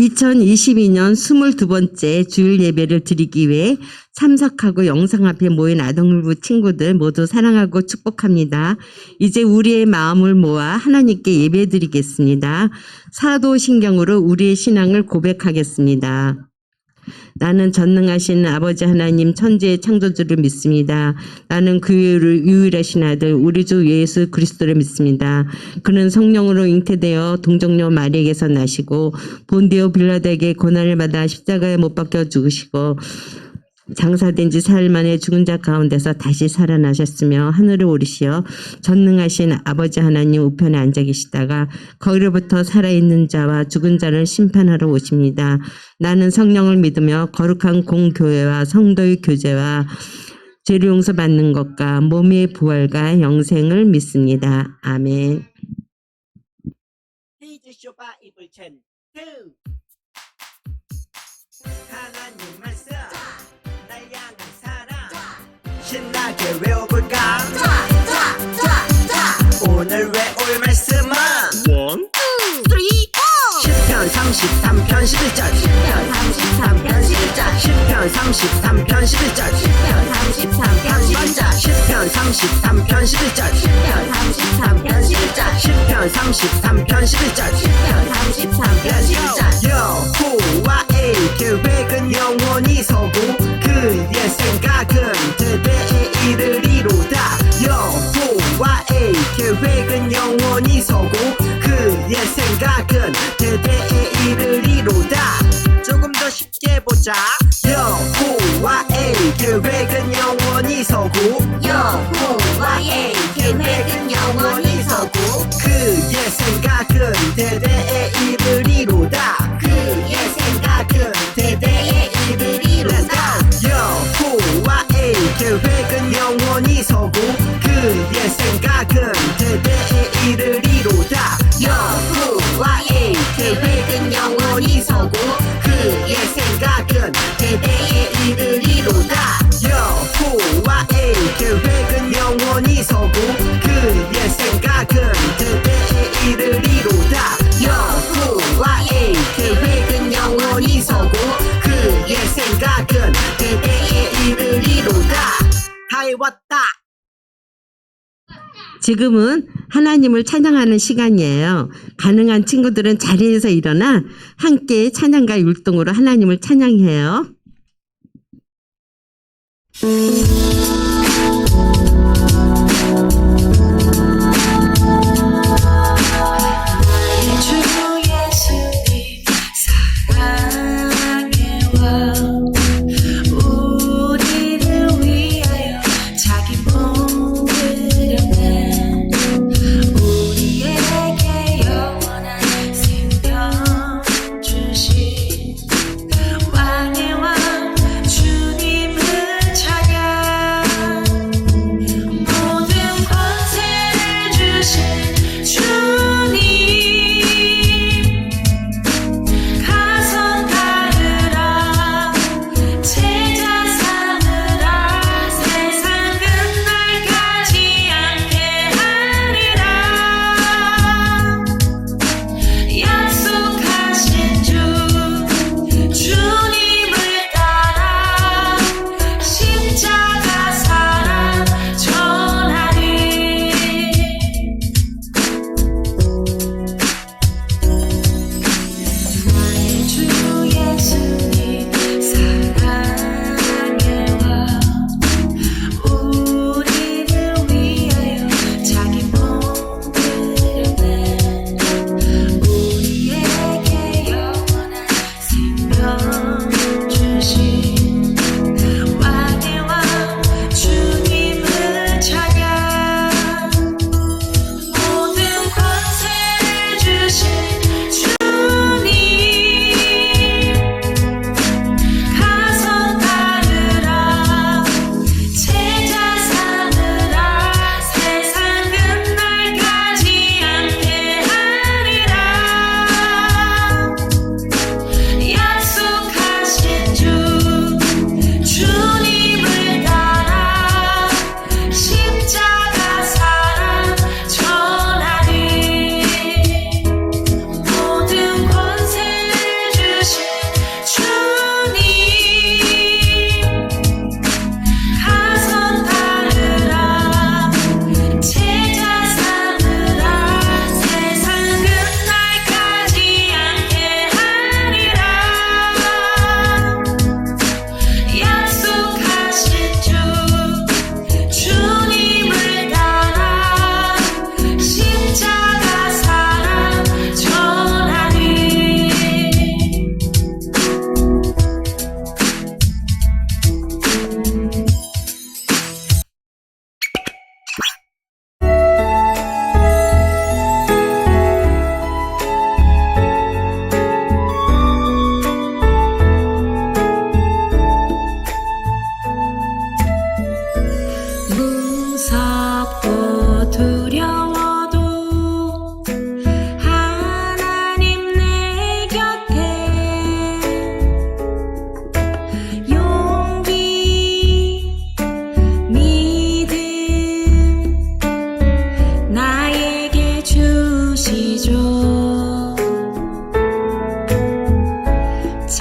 2022년 22번째 주일 예배를 드리기 위해 참석하고 영상 앞에 모인 아동부 친구들 모두 사랑하고 축복합니다. 이제 우리의 마음을 모아 하나님께 예배 드리겠습니다. 사도신경으로 우리의 신앙을 고백하겠습니다. 나는 전능하신 아버지 하나님 천지의 창조주를 믿습니다. 나는 그 유일하신 아들 우리 주 예수 그리스도를 믿습니다. 그는 성령으로 잉태되어 동정녀 마리에게서 나시고 본디오 빌라도에게 고난을 받아 십자가에 못 박혀 죽으시고 장사된 지 사흘 만에 죽은 자 가운데서 다시 살아나셨으며 하늘을 오르시어 전능하신 아버지 하나님 우편에 앉아 계시다가 거기로부터 살아있는 자와 죽은 자를 심판하러 오십니다. 나는 성령을 믿으며 거룩한 공교회와 성도의 교제와 죄를 용서받는 것과 몸의 부활과 영생을 믿습니다. 아멘. 히즈쇼바 이불첸 하나님 말씀 날 향한 사랑 신나게 외워볼까 오늘 외울 말씀은 10편 33편 11절 10편 33편 11절 10편 33편 11절 10편 11절 여호와의 계획은 영원히 서고 그의 생각은 대대에 이르리로다. 여호와의 계획은 영원히 서고 그의 생각은 대대에 이르리로다. 조금 더 쉽게 보자. 여호와의 계획은 영원히 서고 여호와의 계획은 영원히 서고 그의 생각은 대대에 이르리로다. 그의 생각은 대대에 이르리로다. 여호와의 계획은 영원히 서고 그의 생각은 대대에 이르리로다. 여호와의 계획은 영원히 서고 그의 생각은 대대에 이르리로다. 여호와의 계획은 영원히 서고 그의 생각은 대대에 이르리로다. 여호와의 계획은 영원히 서고 그의 생각은 대대에 이르리로다. 다 외웠다. 지금은 하나님을 찬양하는 시간이에요. 가능한 친구들은 자리에서 일어나 함께 찬양과 율동으로 하나님을 찬양해요. 주 예수님 사랑해와 우리를 위하여 자기 몸 드렸네. 우리에게 영원한 생명 주신 왕의 왕 주님을 찬양.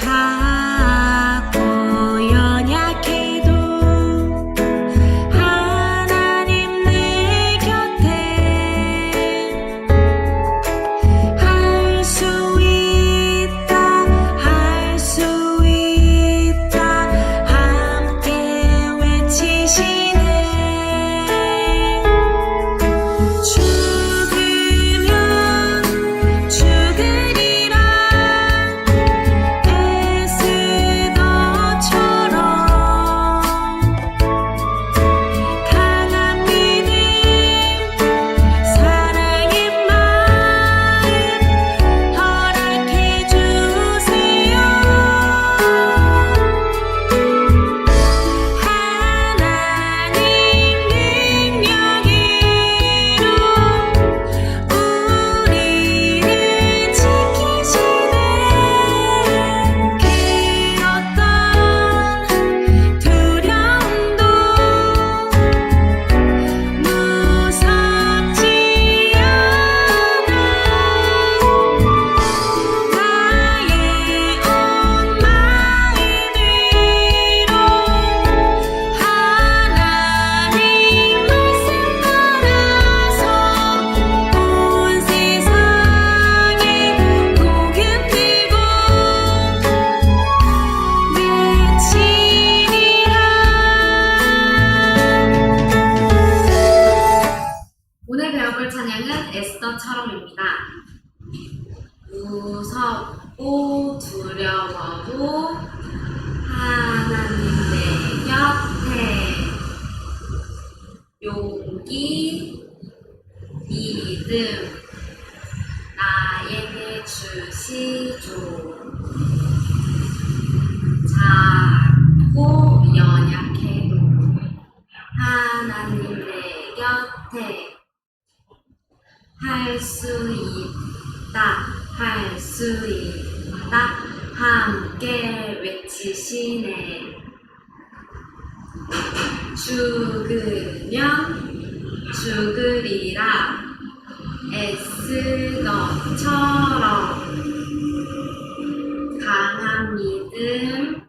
작고 연약해도 하나님 내 곁에 할 수 있다 할 수 있다 함께 외치시네 죽으면 죽으리라 에스더처럼 강한 믿음 사랑의 마음 허락해 주세요 하나님 능력으로 우리를 지키시네 그 어떤 두려움도 무섭지 않아 나의 온 마음으로 하나님 말씀 따라서 온 세상에 복음 들고 외치리라 오늘 배워볼 찬양은 에스더처럼입니다. 무섭고 두려워도 하나님 내 곁에 용기, 믿음 나에게 주시죠. 작고 연약해도 하나님 내 곁에 할 수 있다, 할 수 있다, 함께 외치시네. 죽으면 죽으리라, 에스더처럼 강한 믿음,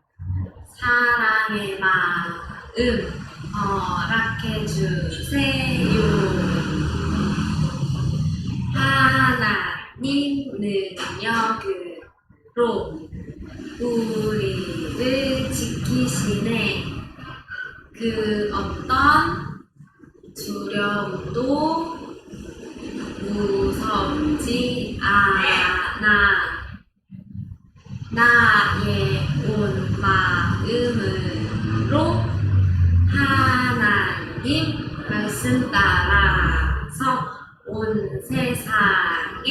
사랑의 마음 허락해 주세요. 하나님 능력으로 우리를 지키시네. 그 어떤 두려움도 무섭지 않아. 나의 온 마음으로 하나님 말씀 따라서 온 세상에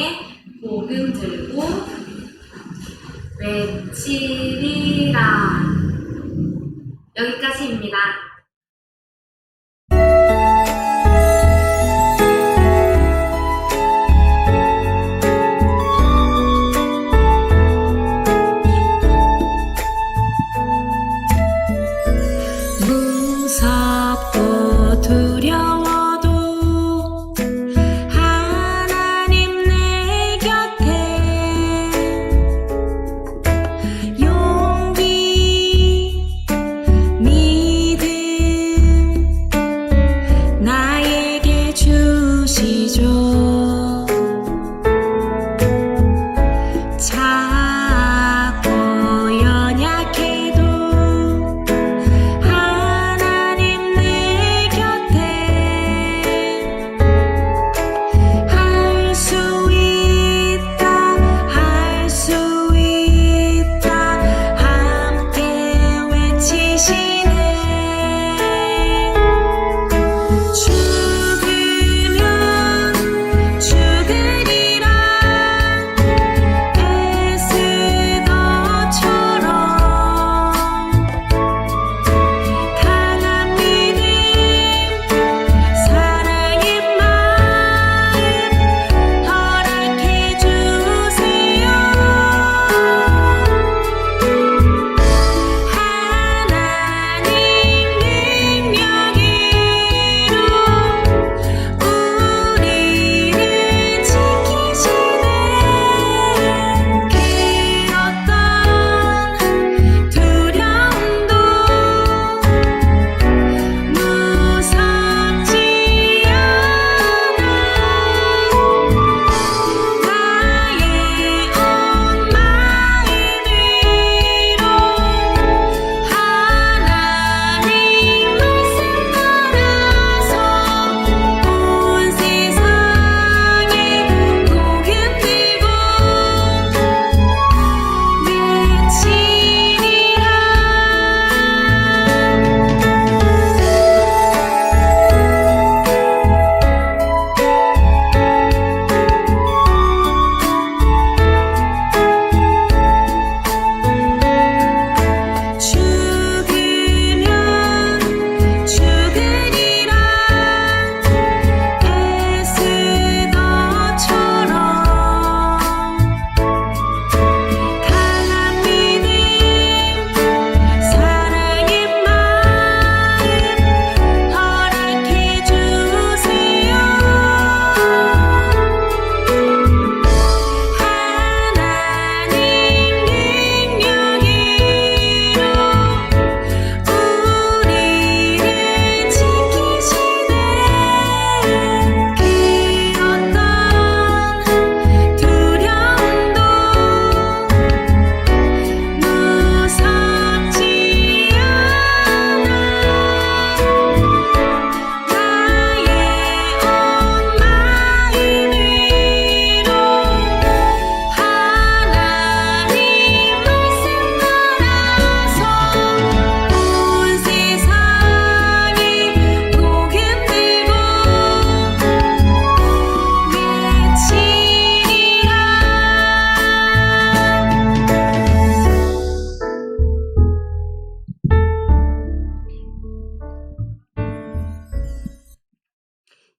복음 들고 외치리라. 여기까지입니다. 무섭고 두려워도 하나님 내 곁에 용기 믿음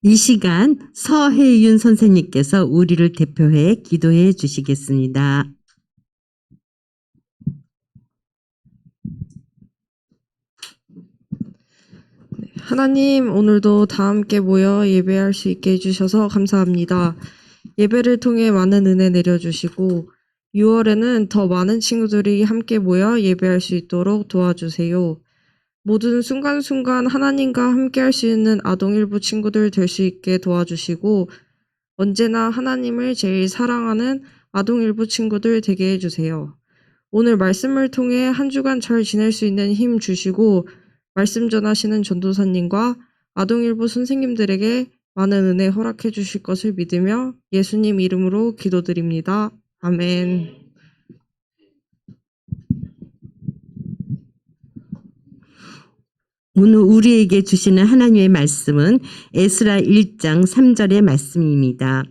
이 시간 서혜윤 선생님께서 우리를 대표해 기도해 주시겠습니다. 하나님, 오늘도 다 함께 모여 예배할 수 있게 해주셔서 감사합니다. 예배를 통해 많은 은혜 내려주시고 6월에는 더 많은 친구들이 함께 모여 예배할 수 있도록 도와주세요. 모든 순간순간 하나님과 함께 할 수 있는 아동일부 친구들 될 수 있게 도와주시고 언제나 하나님을 제일 사랑하는 아동일부 친구들 되게 해주세요. 오늘 말씀을 통해 한 주간 잘 지낼 수 있는 힘 주시고 말씀 전하시는 전도사님과 아동일부 선생님들에게 많은 은혜 허락해 주실 것을 믿으며 예수님 이름으로 기도드립니다. 아멘. 오늘 우리에게 주시는 하나님의 말씀은 에스라 1장 3절의 말씀입니다.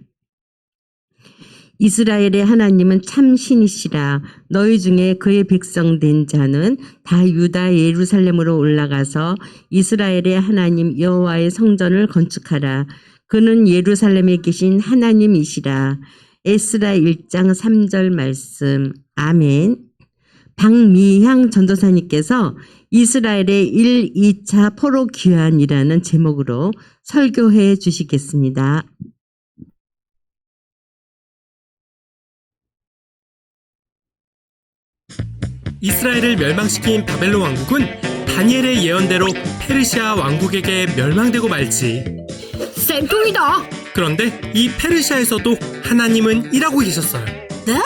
이스라엘의 하나님은 참 신이시라. 너희 중에 그의 백성 된 자는 다 유다 예루살렘으로 올라가서 이스라엘의 하나님 여호와의 성전을 건축하라. 그는 예루살렘에 계신 하나님이시라. 에스라 1장 3절 말씀. 아멘. 박미향 전도사님께서 이스라엘의 1, 2차 포로 귀환이라는 제목으로 설교해 주시겠습니다. 이스라엘을 멸망시킨 바벨론 왕국은 다니엘의 예언대로 페르시아 왕국에게 멸망되고 말지. 쌤통이다. 그런데 이 페르시아에서도 하나님은 일하고 계셨어요. 네?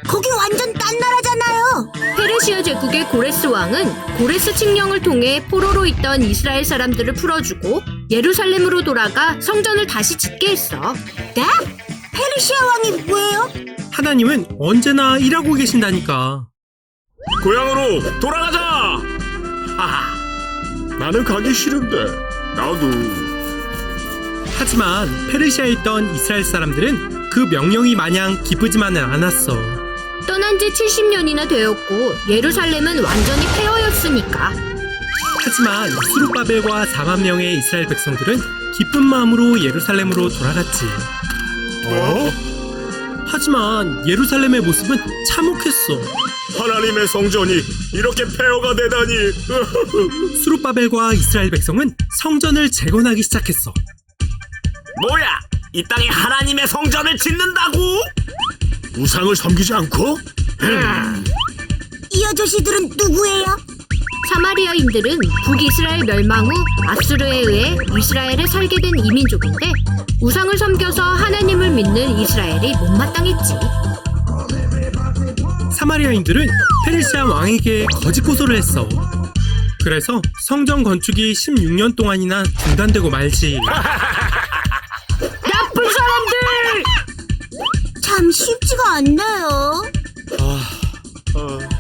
거기 완전 딴 나라잖아요. 페르시아 제국의 고레스 왕은 고레스 칙령을 통해 포로로 있던 이스라엘 사람들을 풀어주고 예루살렘으로 돌아가 성전을 다시 짓게 했어. 네? 페르시아 왕이 뭐예요? 하나님은 언제나 일하고 계신다니까. 고향으로 돌아가자! 하하, 나는 가기 싫은데. 나도. 하지만 페르시아에 있던 이스라엘 사람들은 그 명령이 마냥 기쁘지만은 않았어. 떠난 지 70년이나 되었고 예루살렘은 완전히 폐허였으니까. 하지만 스룹바벨과 4만 명의 이스라엘 백성들은 기쁜 마음으로 예루살렘으로 돌아갔지. 하지만 예루살렘의 모습은 참혹했어. 하나님의 성전이 이렇게 폐허가 되다니. 스룹바벨과 이스라엘 백성은 성전을 재건하기 시작했어. 뭐야? 이 땅에 하나님의 성전을 짓는다고? 우상을 섬기지 않고? 이 아저씨들은 누구예요? 사마리아인들은 북이스라엘 멸망 후 아수르에 의해 이스라엘에 살게 된 이민족인데 우상을 섬겨서 하나님을 믿는 이스라엘이 못마땅했지. 사마리아인들은 페르시아 왕에게 거짓 고소를 했어. 그래서 성전 건축이 16년 동안이나 중단되고 말지. 나쁜 사람들! 참 쉽지가 않네요.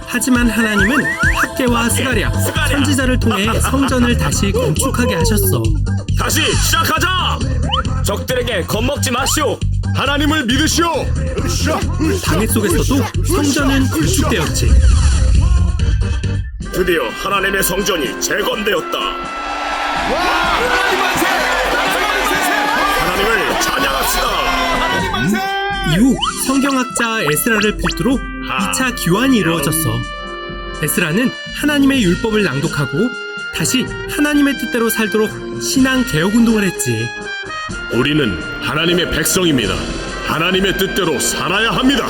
하지만 하나님은 학개와 스가랴 선지자를 통해 성전을 다시 건축하게 하셨어. 다시 시작하자! 적들에게 겁먹지 마시오! 하나님을 믿으시오! 방해 속에서도 성전은 건축되었지. 드디어 하나님의 성전이 재건되었다. 하나님을 찬양합시다. 이후 성경학자 에스라를 필두로 2차 귀환이 이루어졌어. 에스라는 하나님의 율법을 낭독하고 다시 하나님의 뜻대로 살도록 신앙 개혁 운동을 했지. 우리는 하나님의 백성입니다. 하나님의 뜻대로 살아야 합니다.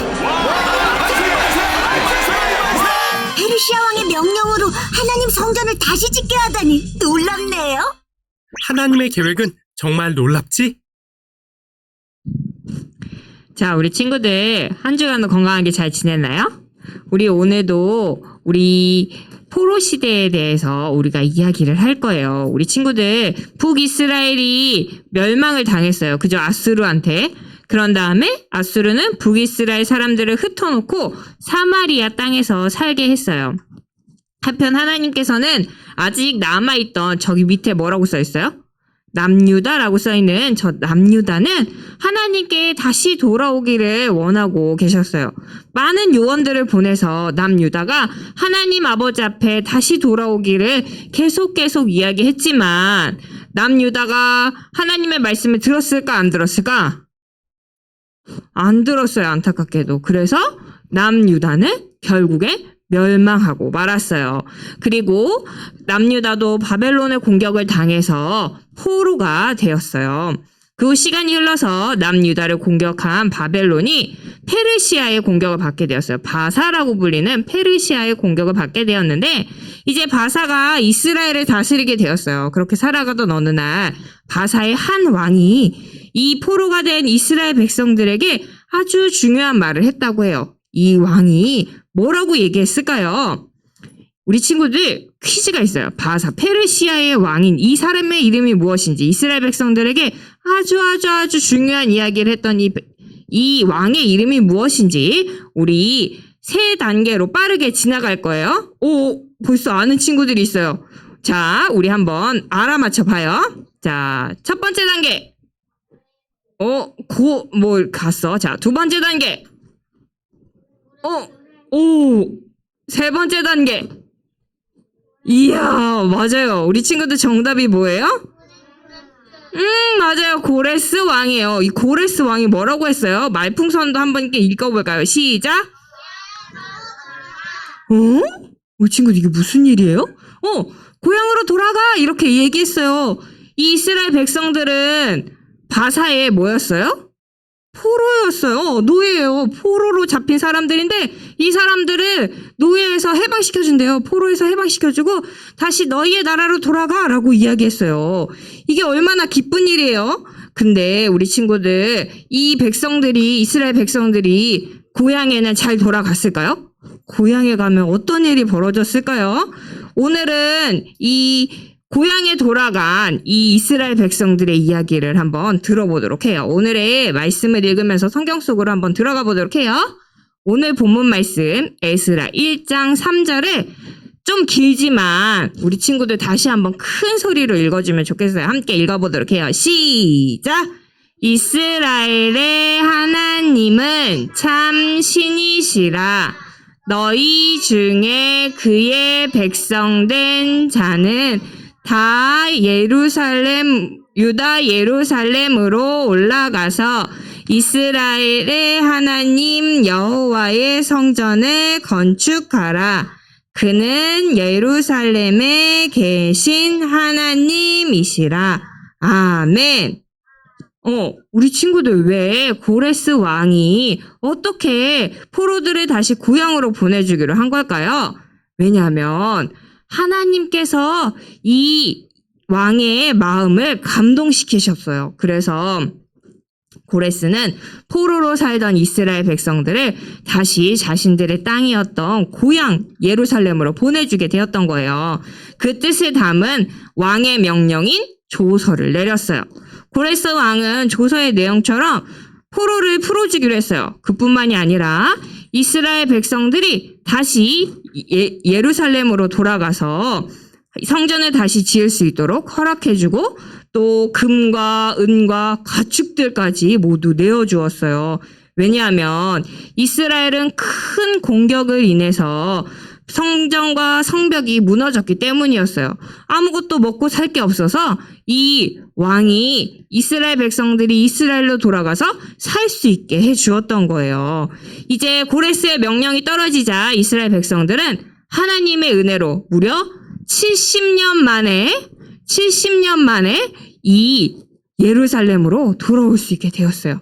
페르시아 왕의 명령으로 하나님 성전을 다시 짓게 하다니 놀랍네요. 하나님의 계획은 정말 놀랍지? 자, 우리 친구들 한 주간도 건강하게 잘 지냈나요? 우리 오늘도 우리 포로 시대에 대해서 우리가 이야기를 할 거예요. 우리 친구들 북이스라엘이 멸망을 당했어요. 그죠? 아수르한테. 그런 다음에 아수르는 북이스라엘 사람들을 흩어놓고 사마리아 땅에서 살게 했어요. 한편 하나님께서는 아직 남아있던 저기 밑에 뭐라고 써있어요? 남유다라고 써있는 저 남유다는 하나님께 다시 돌아오기를 원하고 계셨어요. 많은 요원들을 보내서 남유다가 하나님 아버지 앞에 다시 돌아오기를 계속 이야기했지만 남유다가 하나님의 말씀을 들었을까 안 들었을까? 안 들었어요. 안타깝게도. 그래서 남유다는 결국에 멸망하고 말았어요. 그리고 남유다도 바벨론의 공격을 당해서 포로가 되었어요. 그 시간이 흘러서 남유다를 공격한 바벨론이 페르시아의 공격을 받게 되었어요. 바사라고 불리는 페르시아의 공격을 받게 되었는데 이제 바사가 이스라엘을 다스리게 되었어요. 그렇게 살아가던 어느 날 바사의 한 왕이 이 포로가 된 이스라엘 백성들에게 아주 중요한 말을 했다고 해요. 이 왕이 뭐라고 얘기했을까요? 우리 친구들 퀴즈가 있어요. 바사, 페르시아의 왕인 이 사람의 이름이 무엇인지 이스라엘 백성들에게 아주 중요한 이야기를 했던 이 왕의 이름이 무엇인지 우리 3단계로 빠르게 지나갈 거예요. 오, 벌써 아는 친구들이 있어요. 자, 우리 한번 알아맞혀 봐요. 자, 첫 번째 단계. 갔어. 자, 두 번째 단계. 세 번째 단계. 이야, 맞아요. 우리 친구들 정답이 뭐예요? 맞아요. 고레스 왕이에요. 이 고레스 왕이 뭐라고 했어요? 말풍선도 한번 읽어볼까요? 시작. 우리 친구들 이게 무슨 일이에요? 고향으로 돌아가! 이렇게 얘기했어요. 이 이스라엘 백성들은 바사에 뭐였어요? 포로였어요. 노예예요. 포로로 잡힌 사람들인데 이 사람들을 노예에서 해방시켜준대요. 포로에서 해방시켜주고 다시 너희의 나라로 돌아가 라고 이야기했어요. 이게 얼마나 기쁜 일이에요. 근데 우리 친구들 이 백성들이 이스라엘 백성들이 고향에는 잘 돌아갔을까요? 고향에 가면 어떤 일이 벌어졌을까요? 오늘은 이 고향에 돌아간 이 이스라엘 백성들의 이야기를 한번 들어보도록 해요. 오늘의 말씀을 읽으면서 성경 속으로 한번 들어가 보도록 해요. 오늘 본문 말씀 에스라 1장 3절을 좀 길지만 우리 친구들 다시 한번 큰 소리로 읽어주면 좋겠어요. 함께 읽어보도록 해요. 시작! 이스라엘의 하나님은 참 신이시라. 너희 중에 그의 백성된 자는 다 유다 예루살렘으로 올라가서 이스라엘의 하나님 여호와의 성전을 건축하라. 그는 예루살렘에 계신 하나님이시라. 아멘. 우리 친구들 왜 고레스 왕이 어떻게 포로들을 다시 고향으로 보내주기로 한 걸까요? 왜냐하면 하나님께서 이 왕의 마음을 감동시키셨어요. 그래서 고레스는 포로로 살던 이스라엘 백성들을 다시 자신들의 땅이었던 고향 예루살렘으로 보내주게 되었던 거예요. 그 뜻을 담은 왕의 명령인 조서를 내렸어요. 고레스 왕은 조서의 내용처럼 포로를 풀어주기로 했어요. 그뿐만이 아니라 이스라엘 백성들이 다시 예루살렘으로 돌아가서 성전을 다시 지을 수 있도록 허락해주고 또 금과 은과 가축들까지 모두 내어주었어요. 왜냐하면 이스라엘은 큰 공격을 인해서 성전과 성벽이 무너졌기 때문이었어요. 아무것도 먹고 살 게 없어서 이 왕이 이스라엘 백성들이 이스라엘로 돌아가서 살 수 있게 해주었던 거예요. 이제 고레스의 명령이 떨어지자 이스라엘 백성들은 하나님의 은혜로 무려 70년 만에 이 예루살렘으로 돌아올 수 있게 되었어요.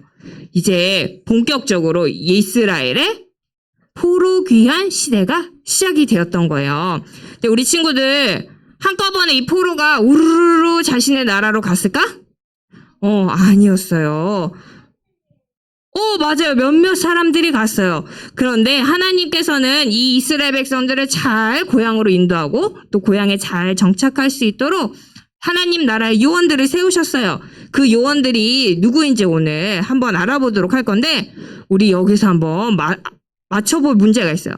이제 본격적으로 이스라엘의 포로 귀환 시대가 시작이 되었던 거예요. 근데 우리 친구들 한꺼번에 이 포로가 우르르 자신의 나라로 갔을까? 아니었어요. 맞아요. 몇몇 사람들이 갔어요. 그런데 하나님께서는 이 이스라엘 백성들을 잘 고향으로 인도하고 또 고향에 잘 정착할 수 있도록 하나님 나라의 요원들을 세우셨어요. 그 요원들이 누구인지 오늘 한번 알아보도록 할 건데 우리 여기서 한번 맞춰볼 문제가 있어요.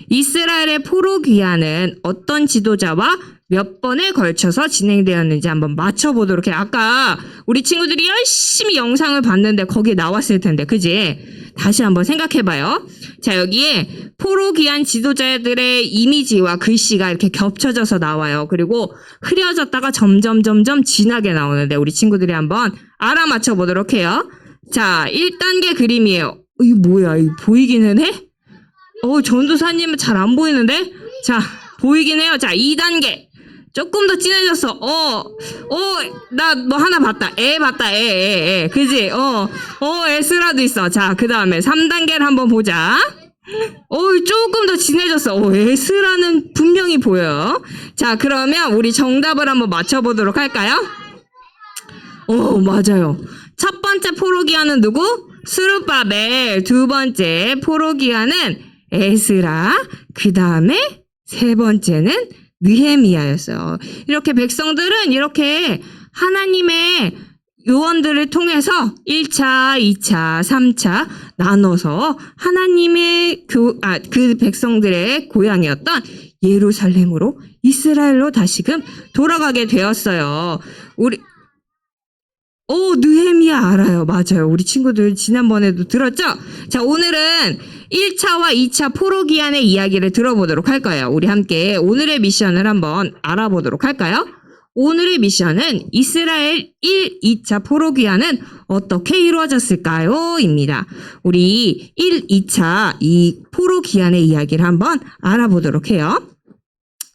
이스라엘의 포로 귀환은 어떤 지도자와 몇 번에 걸쳐서 진행되었는지 한번 맞춰보도록 해요. 아까 우리 친구들이 열심히 영상을 봤는데 거기에 나왔을 텐데, 그지? 다시 한번 생각해봐요. 자, 여기에 포로 귀환 지도자들의 이미지와 글씨가 이렇게 겹쳐져서 나와요. 그리고 흐려졌다가 점점 진하게 나오는데 우리 친구들이 한번 알아맞혀 보도록 해요. 자, 1단계 그림이에요. 이거 뭐야? 이거 보이기는 해? 전도사님은 잘 안 보이는데? 자, 보이긴 해요. 자, 2단계. 조금 더 진해졌어. 나 뭐 하나 봤다. 봤다. 그지? 에스라도 있어. 자, 그 다음에 3단계를 한번 보자. 조금 더 진해졌어. 에스라는 분명히 보여요. 자, 그러면 우리 정답을 한번 맞춰보도록 할까요? 맞아요. 첫 번째 포로기아는 누구? 스룹바벨. 두 번째 포로기아는 에스라. 그 다음에 세 번째는 느헤미야였어요. 이렇게 백성들은 이렇게 하나님의 요원들을 통해서 1차, 2차, 3차 나눠서 하나님의 그 백성들의 고향이었던 예루살렘으로 이스라엘로 다시금 돌아가게 되었어요. 느헤미야 알아요. 맞아요. 우리 친구들 지난번에도 들었죠? 자, 오늘은 1차와 2차 포로기한의 이야기를 들어보도록 할 거예요. 우리 함께 오늘의 미션을 한번 알아보도록 할까요? 오늘의 미션은 이스라엘 1, 2차 포로기한은 어떻게 이루어졌을까요? 입니다. 우리 1, 2차 이 포로기한의 이야기를 한번 알아보도록 해요.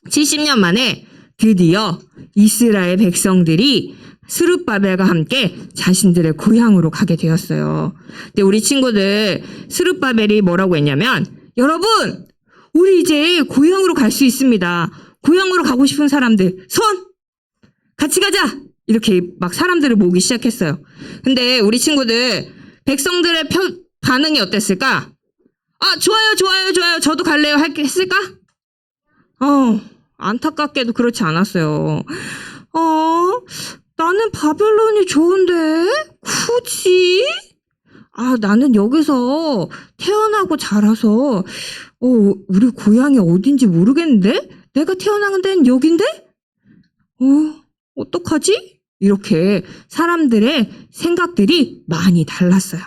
70년 만에 드디어 이스라엘 백성들이 스룹바벨과 함께 자신들의 고향으로 가게 되었어요. 근데 우리 친구들 스룹바벨이 뭐라고 했냐면, 여러분, 우리 이제 고향으로 갈 수 있습니다. 고향으로 가고 싶은 사람들 손! 같이 가자! 이렇게 막 사람들을 모으기 시작했어요. 근데 우리 친구들 백성들의 반응이 어땠을까? 좋아요. 저도 갈래요. 했을까? 안타깝게도 그렇지 않았어요. 나는 바벨론이 좋은데 굳이? 나는 여기서 태어나고 자라서 우리 고향이 어딘지 모르겠는데? 내가 태어난 데는 여긴데? 어떡하지? 이렇게 사람들의 생각들이 많이 달랐어요.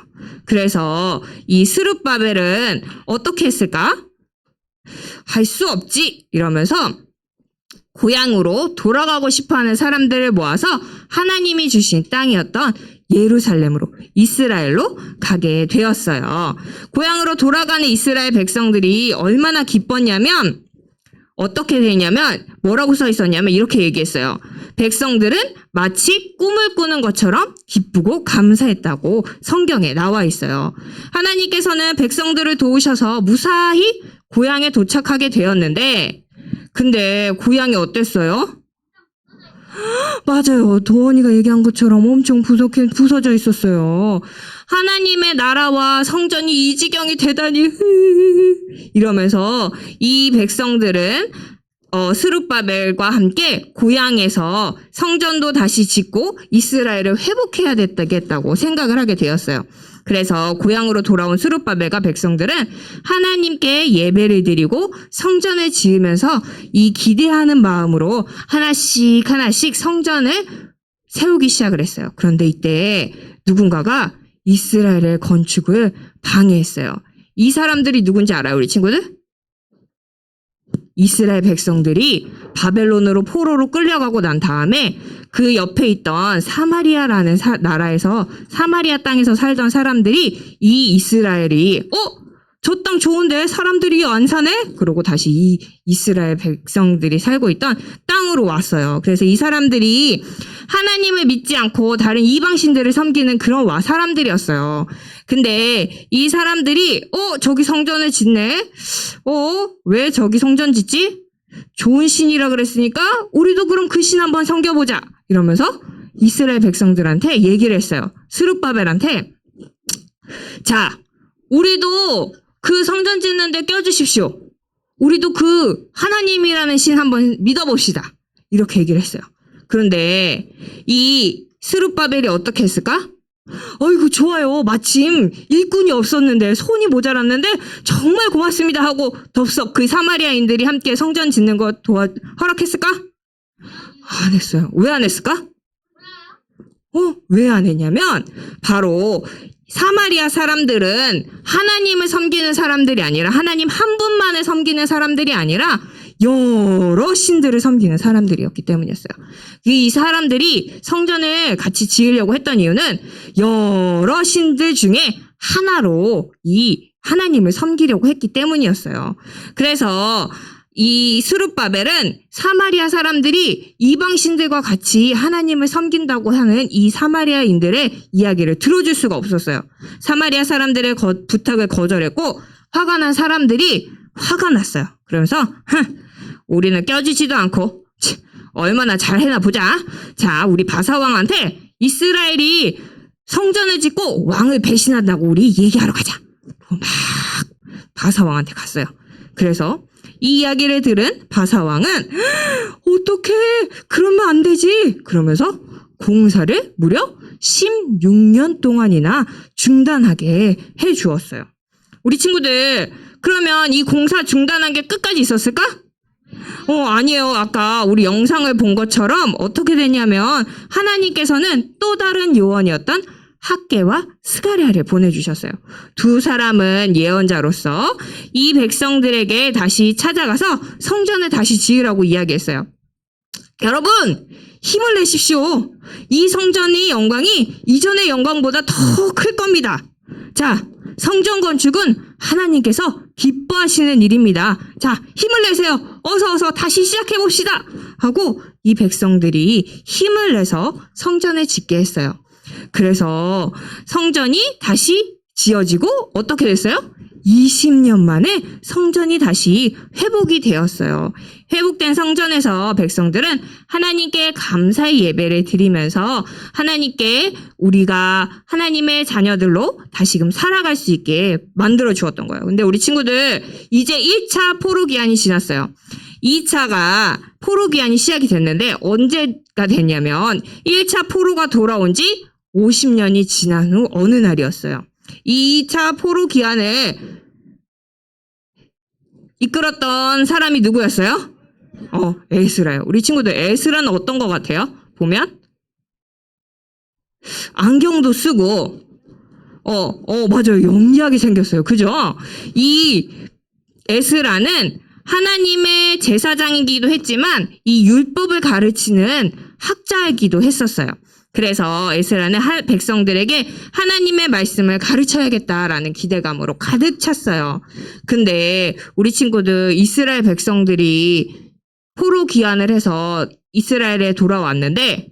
그래서 이 스룹바벨은 어떻게 했을까? 할 수 없지! 이러면서 고향으로 돌아가고 싶어하는 사람들을 모아서 하나님이 주신 땅이었던 예루살렘으로, 이스라엘로 가게 되었어요. 고향으로 돌아가는 이스라엘 백성들이 얼마나 기뻤냐면, 어떻게 되냐면, 뭐라고 써 있었냐면 이렇게 얘기했어요. 백성들은 마치 꿈을 꾸는 것처럼 기쁘고 감사했다고 성경에 나와 있어요. 하나님께서는 백성들을 도우셔서 무사히 고향에 도착하게 되었는데, 근데 고향이 어땠어요? 맞아요. 도원이가 얘기한 것처럼 엄청 부서져 있었어요. 하나님의 나라와 성전이 이 지경이 되다니 이러면서 이 백성들은 스룹바벨과 함께 고향에서 성전도 다시 짓고 이스라엘을 회복해야 되겠다고 생각을 하게 되었어요. 그래서 고향으로 돌아온 스룹바벨과 백성들은 하나님께 예배를 드리고 성전을 지으면서 이 기대하는 마음으로 하나씩 성전을 세우기 시작을 했어요. 그런데 이때 누군가가 이스라엘의 건축을 방해했어요. 이 사람들이 누군지 알아요, 우리 친구들? 이스라엘 백성들이 바벨론으로 포로로 끌려가고 난 다음에 그 옆에 있던 사마리아라는 나라에서, 사마리아 땅에서 살던 사람들이 이 이스라엘이 저 땅 좋은데 사람들이 안 사네? 그러고 다시 이 이스라엘 백성들이 살고 있던 땅으로 왔어요. 그래서 이 사람들이 하나님을 믿지 않고 다른 이방신들을 섬기는 그런 사람들이었어요. 근데 이 사람들이 저기 성전을 짓네? 왜 저기 성전 짓지? 좋은 신이라 그랬으니까 우리도 그럼 그 신 한번 섬겨보자. 이러면서 이스라엘 백성들한테 얘기를 했어요. 스룹바벨한테. 자, 우리도 그 성전 짓는데 껴주십시오. 우리도 그 하나님이라는 신 한번 믿어봅시다. 이렇게 얘기를 했어요. 그런데 이 스룹바벨이 어떻게 했을까? 어이구 좋아요. 마침 일꾼이 없었는데 손이 모자랐는데 정말 고맙습니다 하고 덥석 그 사마리아인들이 함께 성전 짓는 거 허락했을까? 안 했어요. 왜 안 했을까? 왜 안 했냐면 바로 사마리아 사람들은 하나님을 섬기는 사람들이 아니라 하나님 한 분만을 섬기는 사람들이 아니라 여러 신들을 섬기는 사람들이었기 때문이었어요. 이 사람들이 성전을 같이 지으려고 했던 이유는 여러 신들 중에 하나로 이 하나님을 섬기려고 했기 때문이었어요. 그래서 이 스룹바벨은 사마리아 사람들이 이방 신들과 같이 하나님을 섬긴다고 하는 이 사마리아인들의 이야기를 들어줄 수가 없었어요. 사마리아 사람들의 부탁을 거절했고 화가 난 사람들이 화가 났어요. 그러면서 우리는 껴지지도 않고 얼마나 잘해나 보자. 자, 우리 바사왕한테 이스라엘이 성전을 짓고 왕을 배신한다고 우리 얘기하러 가자. 막 바사왕한테 갔어요. 그래서 이 이야기를 들은 바사왕은 어떡해, 그러면 안 되지. 그러면서 공사를 무려 16년 동안이나 중단하게 해 주었어요. 우리 친구들, 그러면 이 공사 중단한 게 끝까지 있었을까? 아니에요. 아까 우리 영상을 본 것처럼 어떻게 됐냐면 하나님께서는 또 다른 요원이었던 학개와 스가랴를 보내주셨어요. 두 사람은 예언자로서 이 백성들에게 다시 찾아가서 성전을 다시 지으라고 이야기했어요. 여러분, 힘을 내십시오. 이 성전의 영광이 이전의 영광보다 더 클 겁니다. 자, 성전 건축은 하나님께서 기뻐하시는 일입니다. 자, 힘을 내세요. 어서 다시 시작해 봅시다. 하고 이 백성들이 힘을 내서 성전을 짓게 했어요. 그래서 성전이 다시 지어지고 어떻게 됐어요? 20년 만에 성전이 다시 회복이 되었어요. 회복된 성전에서 백성들은 하나님께 감사의 예배를 드리면서 하나님께 우리가 하나님의 자녀들로 다시금 살아갈 수 있게 만들어 주었던 거예요. 근데 우리 친구들 이제 1차 포로기한이 지났어요. 2차가 포로기한이 시작이 됐는데 언제가 됐냐면 1차 포로가 돌아온 지 50년이 지난 후 어느 날이었어요. 2차 포로 기한을 이끌었던 사람이 누구였어요? 에스라요. 우리 친구들 에스라는 어떤 것 같아요? 보면 안경도 쓰고 맞아요. 영리하게 생겼어요. 그죠? 이 에스라는 하나님의 제사장이기도 했지만 이 율법을 가르치는 학자이기도 했었어요. 그래서 에스라는 백성들에게 하나님의 말씀을 가르쳐야겠다라는 기대감으로 가득 찼어요. 근데 우리 친구들 이스라엘 백성들이 포로 귀환을 해서 이스라엘에 돌아왔는데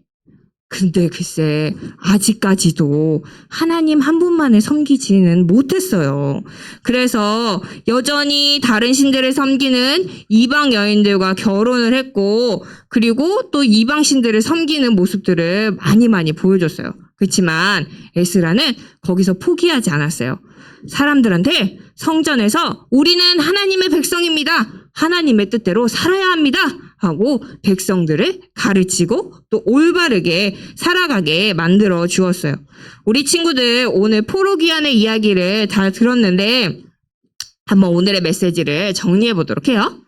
근데 글쎄 아직까지도 하나님 한 분만을 섬기지는 못했어요. 그래서 여전히 다른 신들을 섬기는 이방 여인들과 결혼을 했고 그리고 또 이방 신들을 섬기는 모습들을 많이 보여줬어요. 그렇지만 에스라는 거기서 포기하지 않았어요. 사람들한테 성전에서 우리는 하나님의 백성입니다. 하나님의 뜻대로 살아야 합니다. 하고 백성들을 가르치고 또 올바르게 살아가게 만들어 주었어요. 우리 친구들 오늘 포로기한의 이야기를 다 들었는데 한번 오늘의 메시지를 정리해 보도록 해요.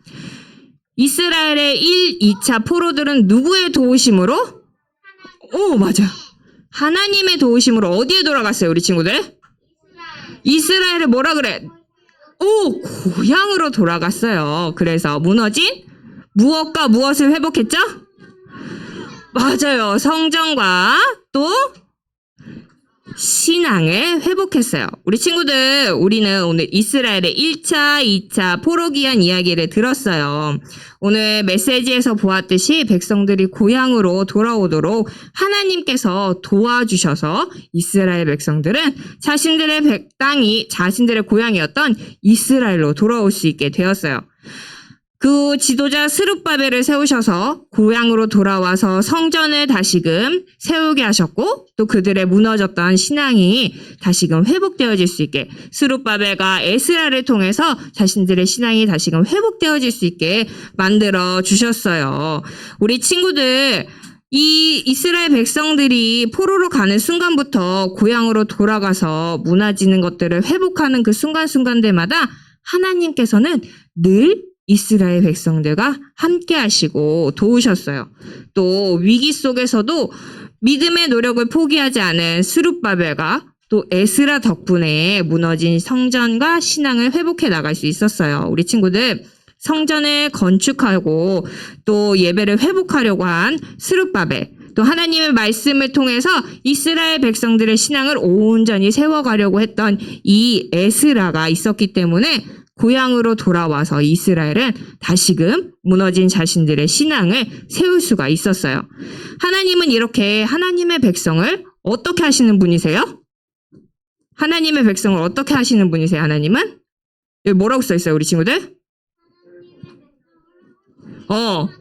이스라엘의 1, 2차 포로들은 누구의 도우심으로? 맞아. 하나님의 도우심으로 어디에 돌아갔어요, 우리 친구들? 이스라엘을 뭐라 그래? 고향으로 돌아갔어요. 그래서 무너진 무엇과 무엇을 회복했죠? 맞아요. 성전과 또 신앙을 회복했어요. 우리 친구들, 우리는 오늘 이스라엘의 1차, 2차 포로기한 이야기를 들었어요. 오늘 메시지에서 보았듯이 백성들이 고향으로 돌아오도록 하나님께서 도와주셔서 이스라엘 백성들은 자신들의 땅이 자신들의 고향이었던 이스라엘로 돌아올 수 있게 되었어요. 그 지도자 스룹바벨을 세우셔서 고향으로 돌아와서 성전을 다시금 세우게 하셨고 또 그들의 무너졌던 신앙이 다시금 회복되어질 수 있게 스룹바벨과 에스라를 통해서 자신들의 신앙이 다시금 회복되어질 수 있게 만들어 주셨어요. 우리 친구들 이 이스라엘 백성들이 포로로 가는 순간부터 고향으로 돌아가서 무너지는 것들을 회복하는 그 순간순간들마다 하나님께서는 늘 이스라엘 백성들과 함께 하시고 도우셨어요. 또 위기 속에서도 믿음의 노력을 포기하지 않은 스룹바벨과 또 에스라 덕분에 무너진 성전과 신앙을 회복해 나갈 수 있었어요. 우리 친구들, 성전을 건축하고 또 예배를 회복하려고 한 스룹바벨, 또 하나님의 말씀을 통해서 이스라엘 백성들의 신앙을 온전히 세워가려고 했던 이 에스라가 있었기 때문에 고향으로 돌아와서 이스라엘은 다시금 무너진 자신들의 신앙을 세울 수가 있었어요. 하나님은 이렇게 하나님의 백성을 어떻게 하시는 분이세요? 하나님의 백성을 어떻게 하시는 분이세요? 하나님은? 여기 뭐라고 써 있어요, 우리 친구들?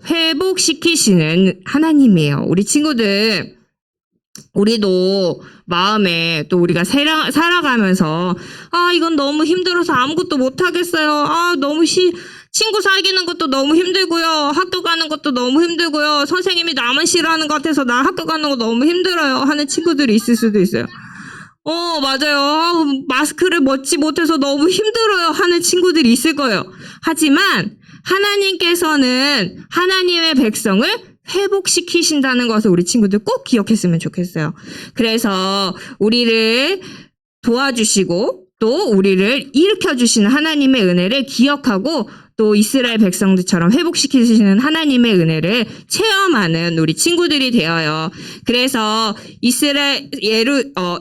회복시키시는 하나님이에요. 우리 친구들, 우리도 마음에 또 우리가 살아가면서 이건 너무 힘들어서 아무것도 못하겠어요. 너무 친구 사귀는 것도 너무 힘들고요. 학교 가는 것도 너무 힘들고요. 선생님이 나만 싫어하는 것 같아서 나 학교 가는 거 너무 힘들어요 하는 친구들이 있을 수도 있어요. 맞아요. 마스크를 벗지 못해서 너무 힘들어요 하는 친구들이 있을 거예요. 하지만 하나님께서는 하나님의 백성을 회복시키신다는 것을 우리 친구들 꼭 기억했으면 좋겠어요. 그래서 우리를 도와주시고 또 우리를 일으켜주시는 하나님의 은혜를 기억하고 또 이스라엘 백성들처럼 회복시키시는 하나님의 은혜를 체험하는 우리 친구들이 되어요. 그래서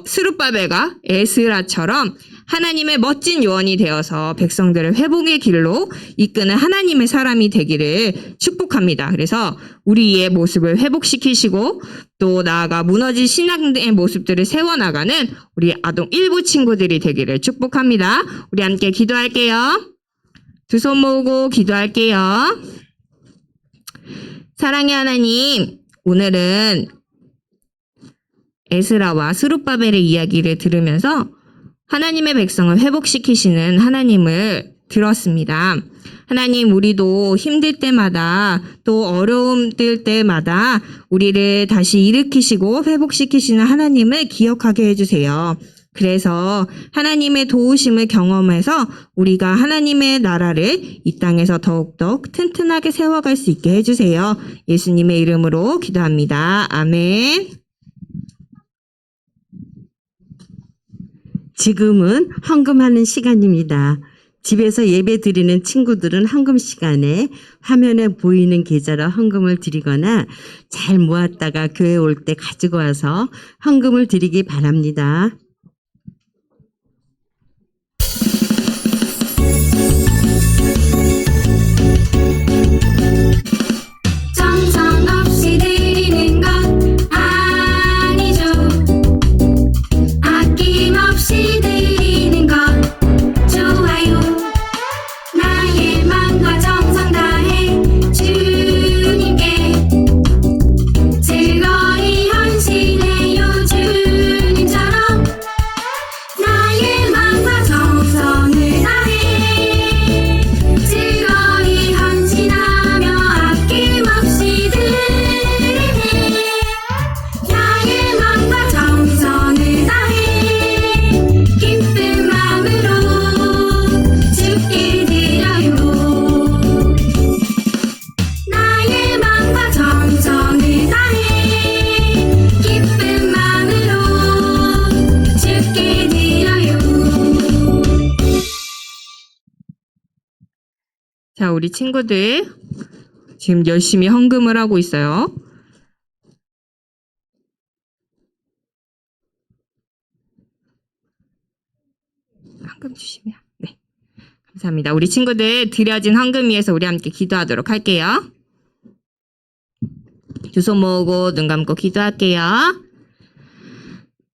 스룹바벨과 에스라처럼 하나님의 멋진 요원이 되어서 백성들을 회복의 길로 이끄는 하나님의 사람이 되기를 축복합니다. 그래서 우리의 모습을 회복시키시고 또 나아가 무너진 신앙의 모습들을 세워나가는 우리 아동 일부 친구들이 되기를 축복합니다. 우리 함께 기도할게요. 두 손 모으고 기도할게요. 사랑의 하나님, 오늘은 에스라와 스룹바벨의 이야기를 들으면서 하나님의 백성을 회복시키시는 하나님을 들었습니다. 하나님, 우리도 힘들 때마다 또 어려움들 때마다 우리를 다시 일으키시고 회복시키시는 하나님을 기억하게 해주세요. 그래서 하나님의 도우심을 경험해서 우리가 하나님의 나라를 이 땅에서 더욱더 튼튼하게 세워갈 수 있게 해주세요. 예수님의 이름으로 기도합니다. 아멘. 지금은 헌금하는 시간입니다. 집에서 예배 드리는 친구들은 헌금 시간에 화면에 보이는 계좌로 헌금을 드리거나 잘 모았다가 교회 올 때 가지고 와서 헌금을 드리기 바랍니다. 정성없이 드리는 것 아니죠. 아낌없이 드리는 것 좋아요. 나의 마음과 정성 다해 주님께 즐거이 헌신해요. 주님처럼 나의 마음과 정성을 다해 즐거이 헌신하며 아낌없이 드리네. 나의 마음과 정성을 다해 기쁜 마음으로 주께 드려요. 나의 마음과 정성을 다해 기쁜 마음으로 주께 드려요. 자, 우리 친구들 지금 열심히 헌금을 하고 있어요. 헌금 주시면 네, 감사합니다. 우리 친구들 드려진 헌금 위해서 우리 함께 기도하도록 할게요. 두 손 모으고 눈 감고 기도할게요.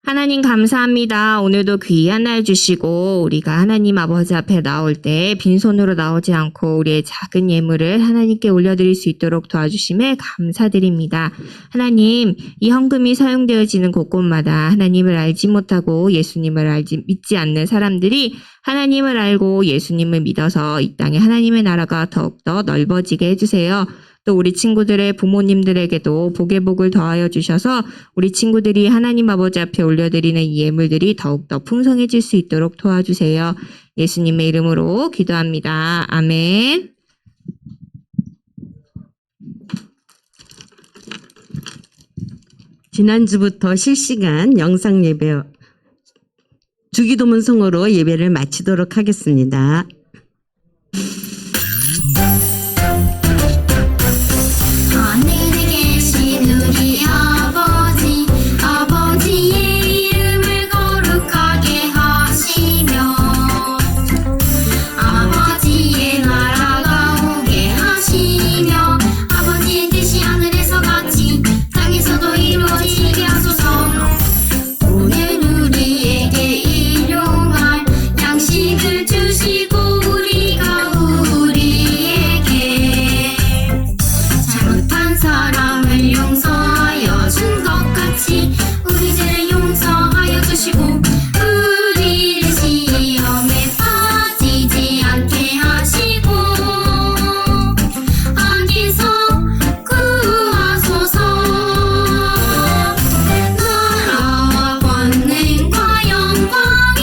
하나님 감사합니다. 오늘도 귀한 날 주시고 우리가 하나님 아버지 앞에 나올 때 빈손으로 나오지 않고 우리의 작은 예물을 하나님께 올려드릴 수 있도록 도와주심에 감사드립니다. 하나님, 이 헌금이 사용되어지는 곳곳마다 하나님을 알지 못하고 예수님을 믿지 않는 사람들이 하나님을 알고 예수님을 믿어서 이 땅에 하나님의 나라가 더욱더 넓어지게 해주세요. 또 우리 친구들의 부모님들에게도 복의 복을 더하여 주셔서 우리 친구들이 하나님 아버지 앞에 올려드리는 이 예물들이 더욱더 풍성해질 수 있도록 도와주세요. 예수님의 이름으로 기도합니다. 아멘. 지난주부터 실시간 영상 예배 주기도문송으로 예배를 마치도록 하겠습니다. 하늘에 계신 우리 아버지, 아버지의 이름을 거룩하게 하시며 아버지의 나라가 오게 하시며 아버지의 뜻이 하늘에서 같이 땅에서도 이루어지게 하소서. 오늘 우리에게 일용할 양식을 주시고 우리가 우리에게 잘못한 사람을 용서하여 준 것 같이 우리 죄를 용서하여 주시고 우리를 시험에 빠지지 않게 하시고 악에서 구하소서. 나라와 권능과 영광이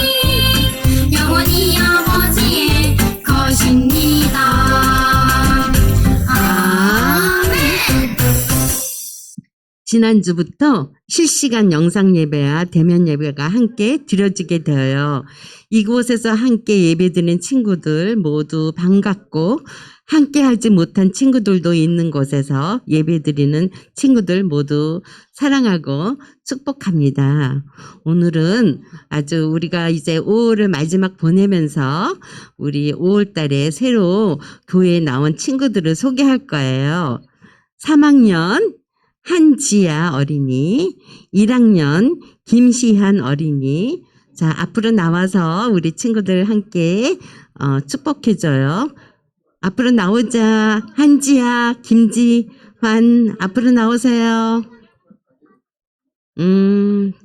영원히 아버지의 것입니다. 아멘. 지난주부터 실시간 영상 예배와 대면 예배가 함께 드려지게 되어요. 이곳에서 함께 예배드리는 친구들 모두 반갑고 함께 하지 못한 친구들도 있는 곳에서 예배드리는 친구들 모두 사랑하고 축복합니다. 오늘은 아주 우리가 이제 5월을 마지막 보내면서 우리 5월 달에 새로 교회에 나온 친구들을 소개할 거예요. 3학년 한지아 어린이, 1학년 김시한 어린이. 자, 앞으로 나와서 우리 친구들 함께 축복해줘요. 앞으로 나오자. 한지아, 김지환, 앞으로 나오세요.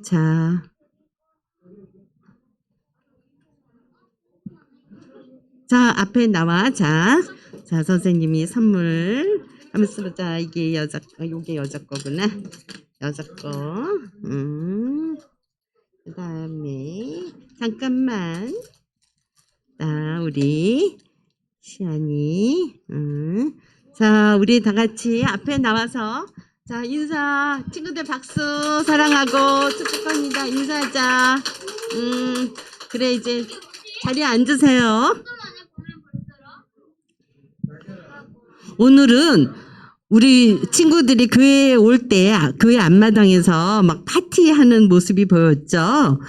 자. 자, 앞에 나와. 자, 선생님이 선물. 하면서 자, 이게 요게 여자 거구나. 여자 거. 그 다음에, 잠깐만. 자, 우리 시안이. 자, 우리 다 같이 앞에 나와서. 자, 인사. 친구들 박수. 사랑하고 축복합니다. 인사하자. 그래, 이제 자리에 앉으세요. 오늘은 우리 친구들이 교회에 올 때 교회 앞마당에서 막 파티하는 모습이 보였죠.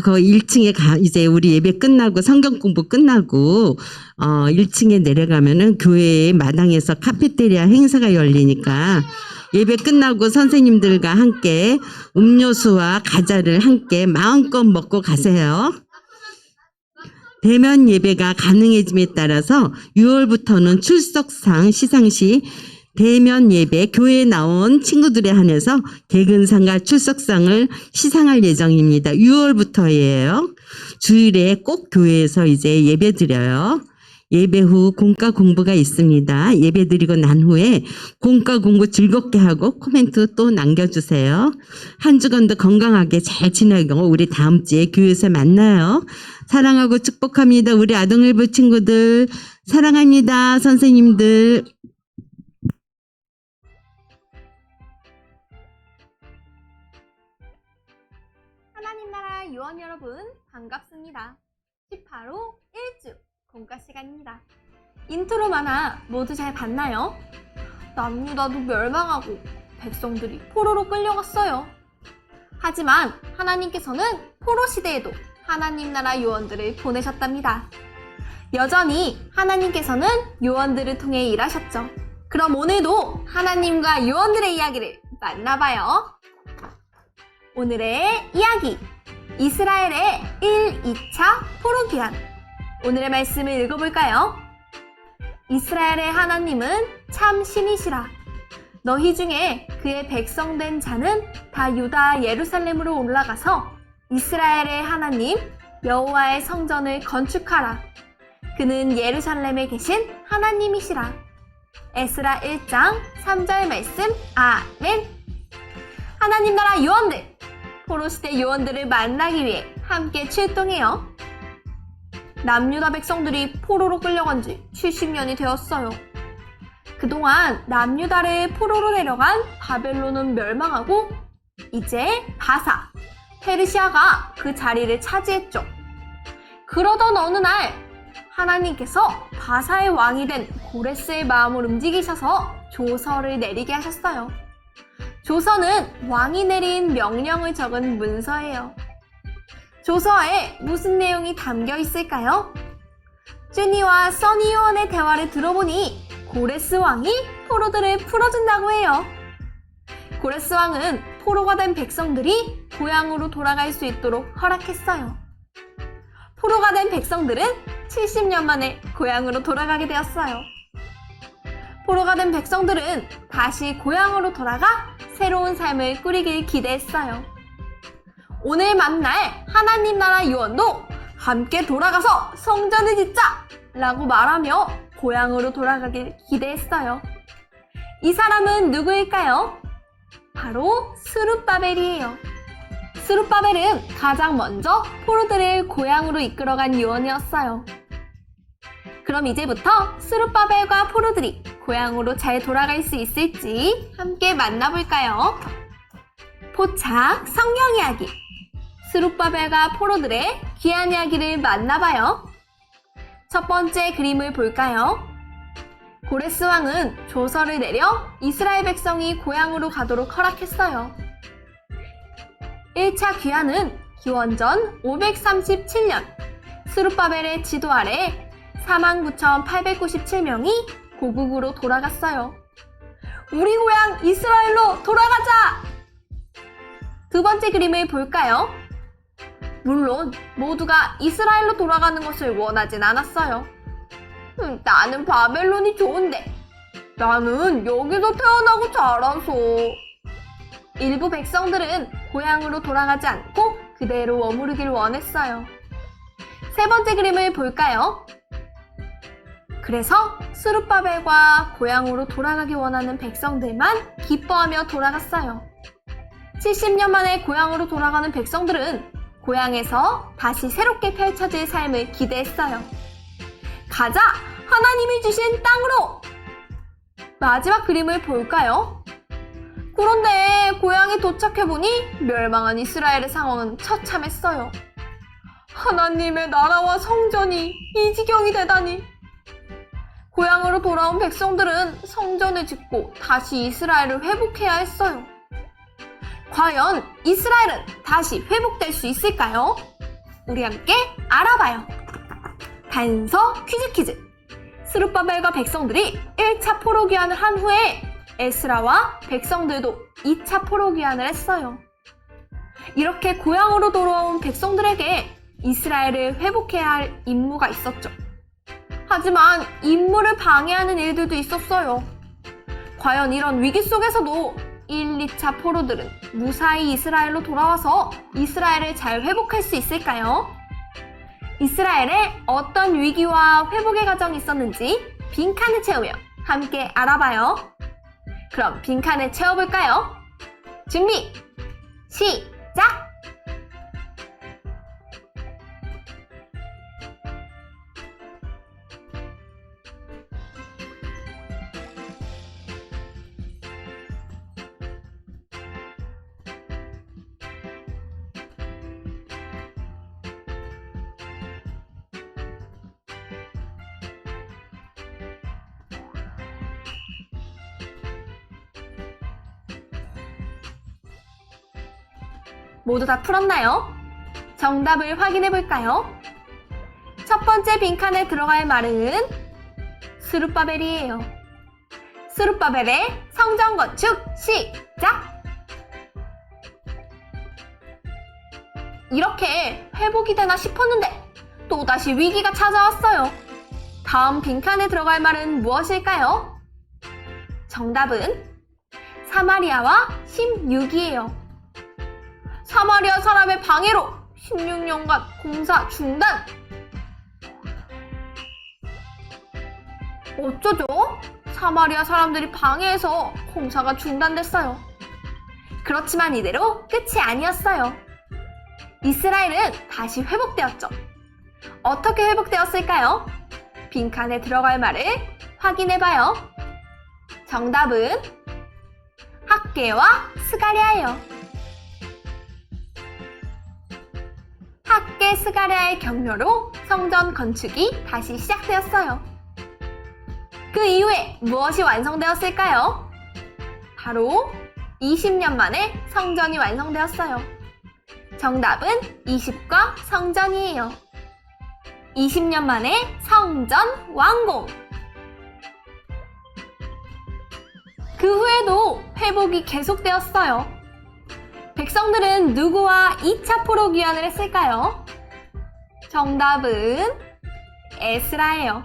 그 1층에 이제 우리 예배 끝나고 성경 공부 끝나고 1층에 내려가면은 교회 마당에서 카페테리아 행사가 열리니까 예배 끝나고 선생님들과 함께 음료수와 과자를 함께 마음껏 먹고 가세요. 대면 예배가 가능해짐에 따라서 6월부터는 출석상 시상시 대면 예배 교회에 나온 친구들에 한해서 개근상과 출석상을 시상할 예정입니다. 6월부터예요. 주일에 꼭 교회에서 이제 예배 드려요. 예배 후 공과 공부가 있습니다. 예배 드리고 난 후에 공과 공부 즐겁게 하고 코멘트 또 남겨주세요. 한 주간도 건강하게 잘 지내고 우리 다음 주에 교회에서 만나요. 사랑하고 축복합니다. 우리 아동일부 친구들 사랑합니다. 선생님들. 하나님 나라 요원 여러분 반갑습니다. 18호 1주 공과 시간입니다. 인트로 만화 모두 잘 봤나요? 남유다도 멸망하고 백성들이 포로로 끌려갔어요. 하지만 하나님께서는 포로 시대에도 하나님 나라 요원들을 보내셨답니다. 여전히 하나님께서는 요원들을 통해 일하셨죠. 그럼 오늘도 하나님과 요원들의 이야기를 만나봐요. 오늘의 이야기, 이스라엘의 1, 2차 포로 귀환. 오늘의 말씀을 읽어볼까요? 이스라엘의 하나님은 참 신이시라. 너희 중에 그의 백성 된 자는 다 유다 예루살렘으로 올라가서 이스라엘의 하나님 여호와의 성전을 건축하라. 그는 예루살렘에 계신 하나님이시라. 에스라 1장 3절 말씀 아멘. 하나님 나라 요원들, 포로시대 요원들을 만나기 위해 함께 출동해요. 남유다 백성들이 포로로 끌려간 지 70년이 되었어요. 그동안 남유다를 포로로 내려간 바벨론은 멸망하고 이제 바사, 페르시아가 그 자리를 차지했죠. 그러던 어느 날 하나님께서 바사의 왕이 된 고레스의 마음을 움직이셔서 조서를 내리게 하셨어요. 조서는 왕이 내린 명령을 적은 문서예요. 조서에 무슨 내용이 담겨 있을까요? 쭈니와 써니 요원의 대화를 들어보니 고레스 왕이 포로들을 풀어준다고 해요. 고레스 왕은 포로가 된 백성들이 고향으로 돌아갈 수 있도록 허락했어요. 포로가 된 백성들은 70년 만에 고향으로 돌아가게 되었어요. 포로가 된 백성들은 다시 고향으로 돌아가 새로운 삶을 꾸리길 기대했어요. 오늘 만날 하나님 나라 요원도 함께 돌아가서 성전을 짓자! 라고 말하며 고향으로 돌아가길 기대했어요. 이 사람은 누구일까요? 바로 스룹바벨이에요. 스룹바벨은 가장 먼저 포로들을 고향으로 이끌어간 요원이었어요. 그럼 이제부터 스룹바벨과 포로들이 고향으로 잘 돌아갈 수 있을지 함께 만나볼까요? 포착 성경 이야기. 스룹바벨과 포로들의 귀한 이야기를 만나봐요. 첫 번째 그림을 볼까요? 고레스 왕은 조서를 내려 이스라엘 백성이 고향으로 가도록 허락했어요. 1차 귀환은 기원전 537년 스룹바벨의 지도 아래 49,897명이 고국으로 돌아갔어요. 우리 고향 이스라엘로 돌아가자! 두 번째 그림을 볼까요? 물론 모두가 이스라엘로 돌아가는 것을 원하진 않았어요. 나는 바벨론이 좋은데, 나는 여기서 태어나고 자라서. 일부 백성들은 고향으로 돌아가지 않고 그대로 머무르길 원했어요. 세 번째 그림을 볼까요? 그래서 스룹바벨과 고향으로 돌아가기 원하는 백성들만 기뻐하며 돌아갔어요. 70년 만에 고향으로 돌아가는 백성들은 고향에서 다시 새롭게 펼쳐질 삶을 기대했어요. 가자! 하나님이 주신 땅으로! 마지막 그림을 볼까요? 그런데 고향에 도착해보니 멸망한 이스라엘의 상황은 처참했어요. 하나님의 나라와 성전이 이 지경이 되다니. 고향으로 돌아온 백성들은 성전을 짓고 다시 이스라엘을 회복해야 했어요. 과연 이스라엘은 다시 회복될 수 있을까요? 우리 함께 알아봐요. 단서 퀴즈. 스룹바벨과 백성들이 1차 포로 귀환을 한 후에 에스라와 백성들도 2차 포로 귀환을 했어요. 이렇게 고향으로 돌아온 백성들에게 이스라엘을 회복해야 할 임무가 있었죠. 하지만 임무를 방해하는 일들도 있었어요. 과연 이런 위기 속에서도 1, 2차 포로들은 무사히 이스라엘로 돌아와서 이스라엘을 잘 회복할 수 있을까요? 이스라엘에 어떤 위기와 회복의 과정이 있었는지 빈칸을 채우며 함께 알아봐요. 그럼 빈칸을 채워볼까요? 준비, 시작! 모두 다 풀었나요? 정답을 확인해 볼까요? 첫 번째 빈칸에 들어갈 말은 스룹바벨이에요. 스룹바벨의 성전 건축 시작! 이렇게 회복이 되나 싶었는데 또다시 위기가 찾아왔어요. 다음 빈칸에 들어갈 말은 무엇일까요? 정답은 사마리아와 16이에요. 사마리아 사람의 방해로 16년간 공사 중단! 어쩌죠? 사마리아 사람들이 방해해서 공사가 중단됐어요. 그렇지만 이대로 끝이 아니었어요. 이스라엘은 다시 회복되었죠. 어떻게 회복되었을까요? 빈칸에 들어갈 말을 확인해봐요. 정답은 학개와 스가랴예요. 학개 스가랴의 격려로 성전 건축이 다시 시작되었어요. 그 이후에 무엇이 완성되었을까요? 바로 20년 만에 성전이 완성되었어요. 정답은 20과 성전이에요. 20년 만에 성전 완공! 그 후에도 회복이 계속되었어요. 백성들은 누구와 2차 포로 귀환을 했을까요? 정답은 에스라예요.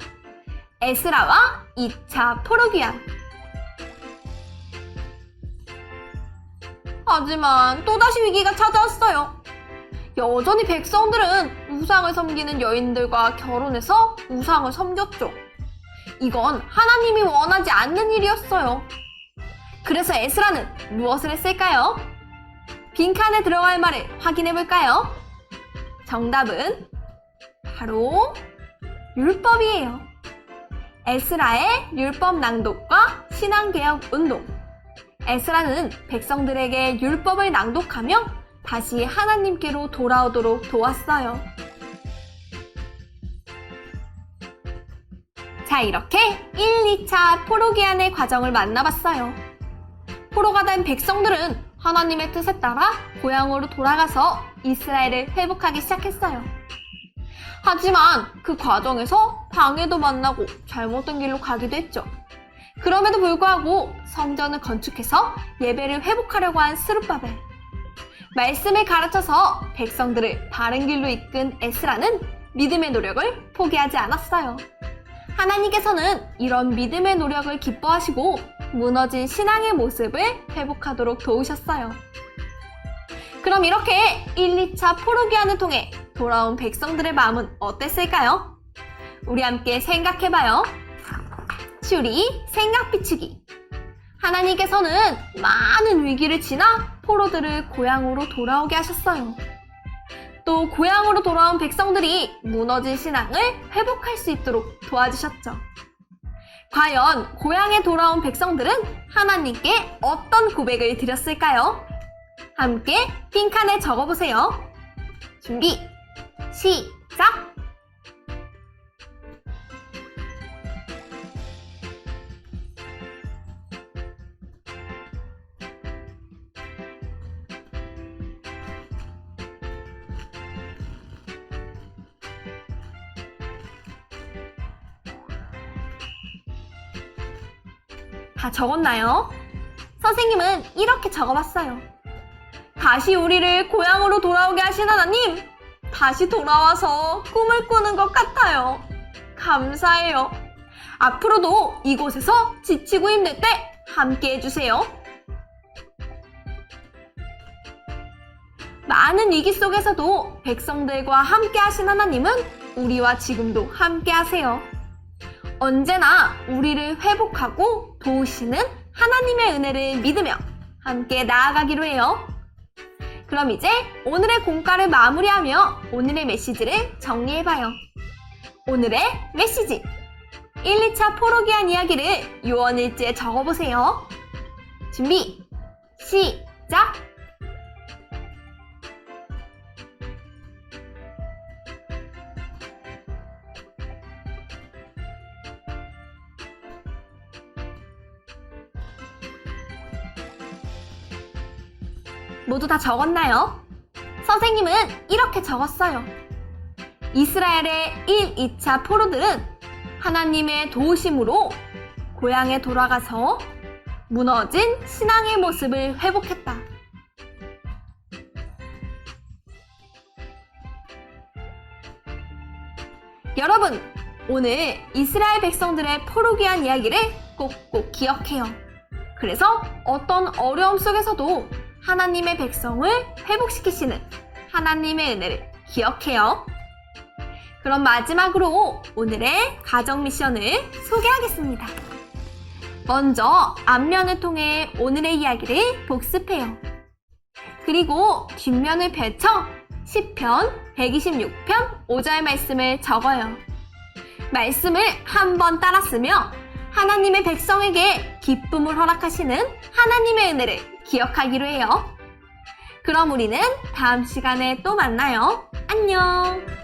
에스라와 2차 포로 귀환. 하지만 또다시 위기가 찾아왔어요. 여전히 백성들은 우상을 섬기는 여인들과 결혼해서 우상을 섬겼죠. 이건 하나님이 원하지 않는 일이었어요. 그래서 에스라는 무엇을 했을까요? 빈칸에 들어갈 말을 확인해 볼까요? 정답은 바로 율법이에요. 에스라의 율법 낭독과 신앙개혁 운동. 에스라는 백성들에게 율법을 낭독하며 다시 하나님께로 돌아오도록 도왔어요. 자, 이렇게 1, 2차 포로 귀환의 과정을 만나봤어요. 포로가 된 백성들은 하나님의 뜻에 따라 고향으로 돌아가서 이스라엘을 회복하기 시작했어요. 하지만 그 과정에서 방해도 만나고 잘못된 길로 가기도 했죠. 그럼에도 불구하고 성전을 건축해서 예배를 회복하려고 한 스룹바벨. 말씀을 가르쳐서 백성들을 바른 길로 이끈 에스라는 믿음의 노력을 포기하지 않았어요. 하나님께서는 이런 믿음의 노력을 기뻐하시고 무너진 신앙의 모습을 회복하도록 도우셨어요. 그럼 이렇게 1, 2차 포로 귀환을 통해 돌아온 백성들의 마음은 어땠을까요? 우리 함께 생각해봐요. 추리, 생각 비추기. 하나님께서는 많은 위기를 지나 포로들을 고향으로 돌아오게 하셨어요. 또 고향으로 돌아온 백성들이 무너진 신앙을 회복할 수 있도록 도와주셨죠. 과연 고향에 돌아온 백성들은 하나님께 어떤 고백을 드렸을까요? 함께 빈칸에 적어보세요. 준비, 시작! 다 적었나요? 선생님은 이렇게 적어봤어요. 다시 우리를 고향으로 돌아오게 하신 하나님, 다시 돌아와서 꿈을 꾸는 것 같아요. 감사해요. 앞으로도 이곳에서 지치고 힘들 때 함께 해주세요. 많은 위기 속에서도 백성들과 함께 하신 하나님은 우리와 지금도 함께 하세요. 언제나 우리를 회복하고 도우시는 하나님의 은혜를 믿으며 함께 나아가기로 해요. 그럼 이제 오늘의 공과를 마무리하며 오늘의 메시지를 정리해봐요. 오늘의 메시지 1, 2차 포로 귀환 이야기를 요한일지에 적어보세요. 준비, 시작! 모두 다 적었나요? 선생님은 이렇게 적었어요. 이스라엘의 1, 2차 포로들은 하나님의 도우심으로 고향에 돌아가서 무너진 신앙의 모습을 회복했다. 여러분, 오늘 이스라엘 백성들의 포로 귀환 이야기를 꼭꼭 기억해요. 그래서 어떤 어려움 속에서도 하나님의 백성을 회복시키시는 하나님의 은혜를 기억해요. 그럼 마지막으로 오늘의 가정 미션을 소개하겠습니다. 먼저 앞면을 통해 오늘의 이야기를 복습해요. 그리고 뒷면을 펼쳐 시편 126편 5절 말씀을 적어요. 말씀을 한번 따라 쓰며 하나님의 백성에게 기쁨을 허락하시는 하나님의 은혜를 기억하기로 해요. 그럼 우리는 다음 시간에 또 만나요. 안녕!